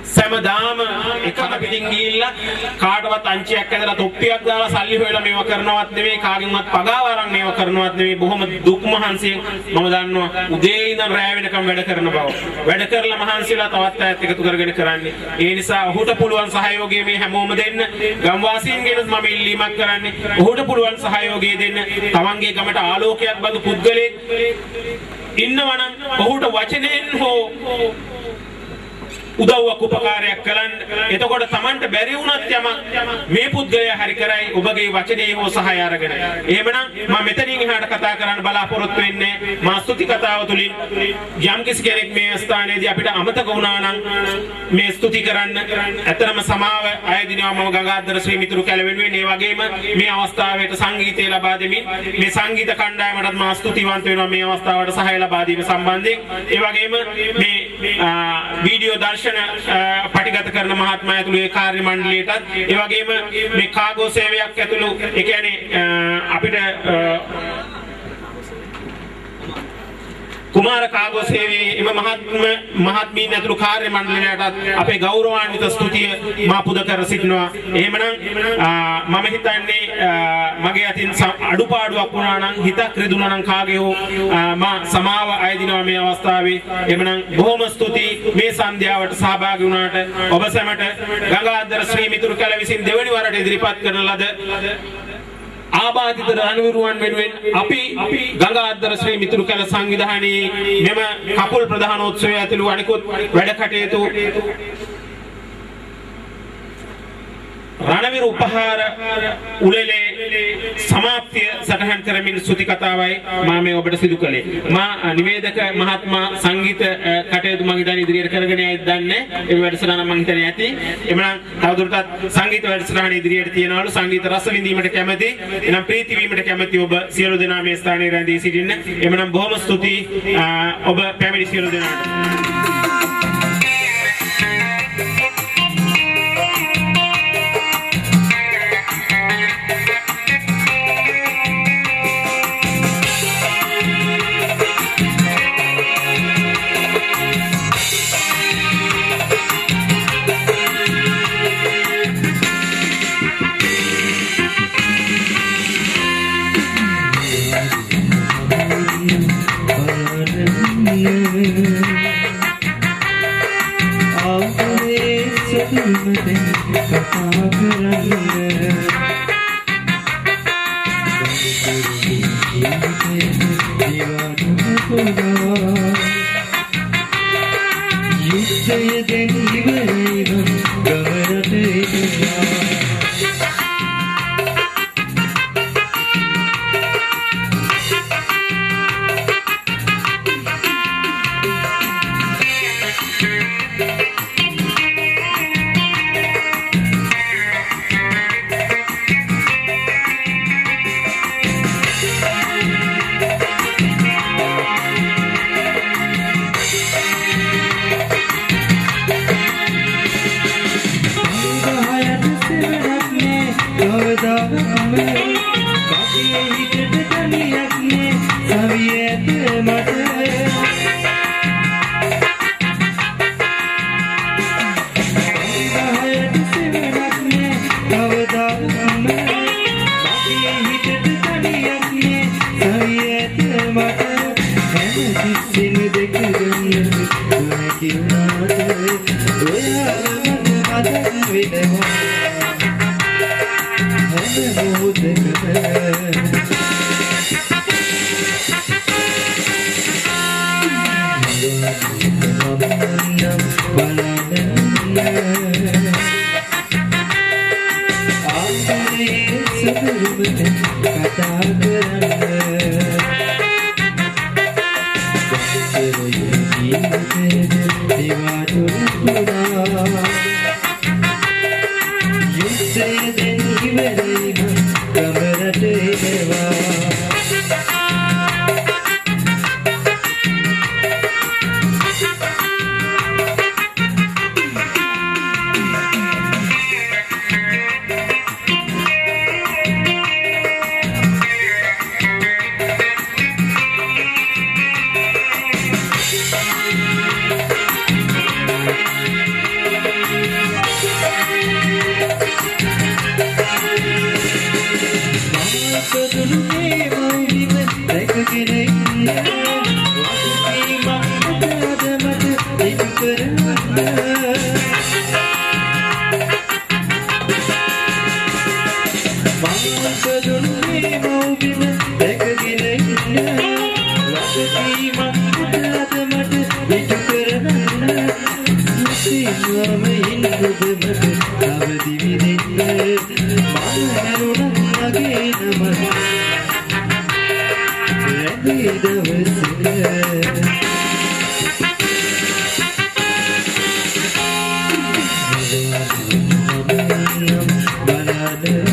සමදාම එකම පිටින් ගිහිල්ලා කාටවත් අංචියක් ඇදලා තොප්පියක් දාලා සල්ලි හොයලා මේව කරනවත් නෙවෙයි කාගෙන්වත් පගාව අරන් මේව කරනවත් නෙවෙයි බොහොම දුක් මහන්සියෙන් මම දන්නවා උදේ ඉඳන් රැ වෙනකම් වැඩ කරන බව වැඩ කරලා මහන්සිලා තවත් අයත් එකතු කරගෙන කරන්නේ ඒ නිසා ඔහුට පුළුවන් සහයෝගය මේ හැමෝම දෙන්න ගම්වාසීන්ගෙන් මම ඉල්ලීමක් කරන්නේ ඔහුට පුළුවන් සහයෝගය දෙන්න තමන්ගේ ගමට ආලෝකයක් බඳු පුද්ගලෙක් ඉන්නවනම් ඔහුට වචනෙන් හෝ උදව්වක් උපකාරයක් කරන්න එතකොට Tamanට බැරි වුණත් යම මේ පුද්ගලයා හරි කරයි ඔබගේ වචනේ හෝ සහාය අරගෙන එහෙමනම් මම මෙතනින් එහාට කතා කරන්න බලාපොරොත්තු වෙන්නේ මා ස්තුති කතාව තුලින් යම් කිසි කෙනෙක් මේ ස්ථානයේදී අපිට අමතක වුණා නම් මේ ස්තුති කරන්න ඇතරම සමාව අයදිනවා මම ගංගාධර ශ්‍රී මිතුරු කැල වෙනුවෙන් ඒ වගේම මේ අවස්ථාවේට සංගීතය ලබා දෙමින් මේ සංගීත කණ්ඩායමටත් මා ස්තුතිවන්ත වෙනවා මේ අවස්ථාවට සහාය ලබා දීම සම්බන්ධයෙන් ඒ වගේම මේ වීඩියෝ පටිගත කරන මහත්මයා ඇතුළු ඒ කාර්ය මණ්ඩලයටත් ඒ වගේම මේ කාගෝ සේවයක් ඇතුළු ඒ කියන්නේ අපිට කුමාර කාගෝ සේවයේ එම මහත්මීන් ඇතුළු කාර්ය මණ්ඩලයටත් අපේ ගෞරවාන්විත ස්තුතිය මා පුද කර සිටිනවා. එහෙමනම් මම හිතන්නේ මගේ අතින් අඩුපාඩුවක් වුණා නම් හිතක් රිදුණා නම් කාගේ හෝ මා සමාව අයදිනවා මේ අවස්ථාවේ. එහෙමනම් බොහොම ස්තුතියි මේ සන්ධ්‍යාවට සහභාගී වුණාට ඔබ සැමට ගංගාධර ශ්‍රී මිතුරු කැල විසින් දෙවැනි වරට ඉදිරිපත් කරන ලද ආබාධිත රණවිරුවන් වෙනුවෙන් අපි ගංගාධර ශ්‍රී මිතුරු කැල සංවිධානයේ මෙම කපුල් ප්‍රධානෝත්සවය ඇතුළු අනිකුත් වැඩ කටයුතු රණවිරු උපහාර උළෙලේ සමාප්තිය සටහන් කරමින් ස්තුති කතාවයි මා මේ ඔබට සිදු කළේ. මා නිවේදක මහත්මයා සංගීත කටයුතු මම හිතන්නේ ඉදිරියට කරගෙන යයිද දන්නේ. ඒ වැඩසටහන මම හිතන්නේ ඇති. එමනම් තවදුරටත් සංගීත වැඩසටහන ඉදිරියට තියනවලු සංගීත රස විඳීමට කැමැති. එනම් ප්‍රීති වීමට කැමැති ඔබ සියලු දෙනා මේ ස්ථානයේ රැඳී සිටින්න. එමනම් බොහොම ස්තුතියි ඔබ පැමිණි සියලු දෙනාට. You say then you will leave, come at ඉටු කරන්න මංපදුන්නේ මව්බිම දැකගෙන ඉන්න වගකීමක් පුතාද මට ඉටු කරන්න මුසිමම ඉන්න ඔබ මට අවදි විදින්න මම හැරුණා මගේ නම රැඳී දවසක Banana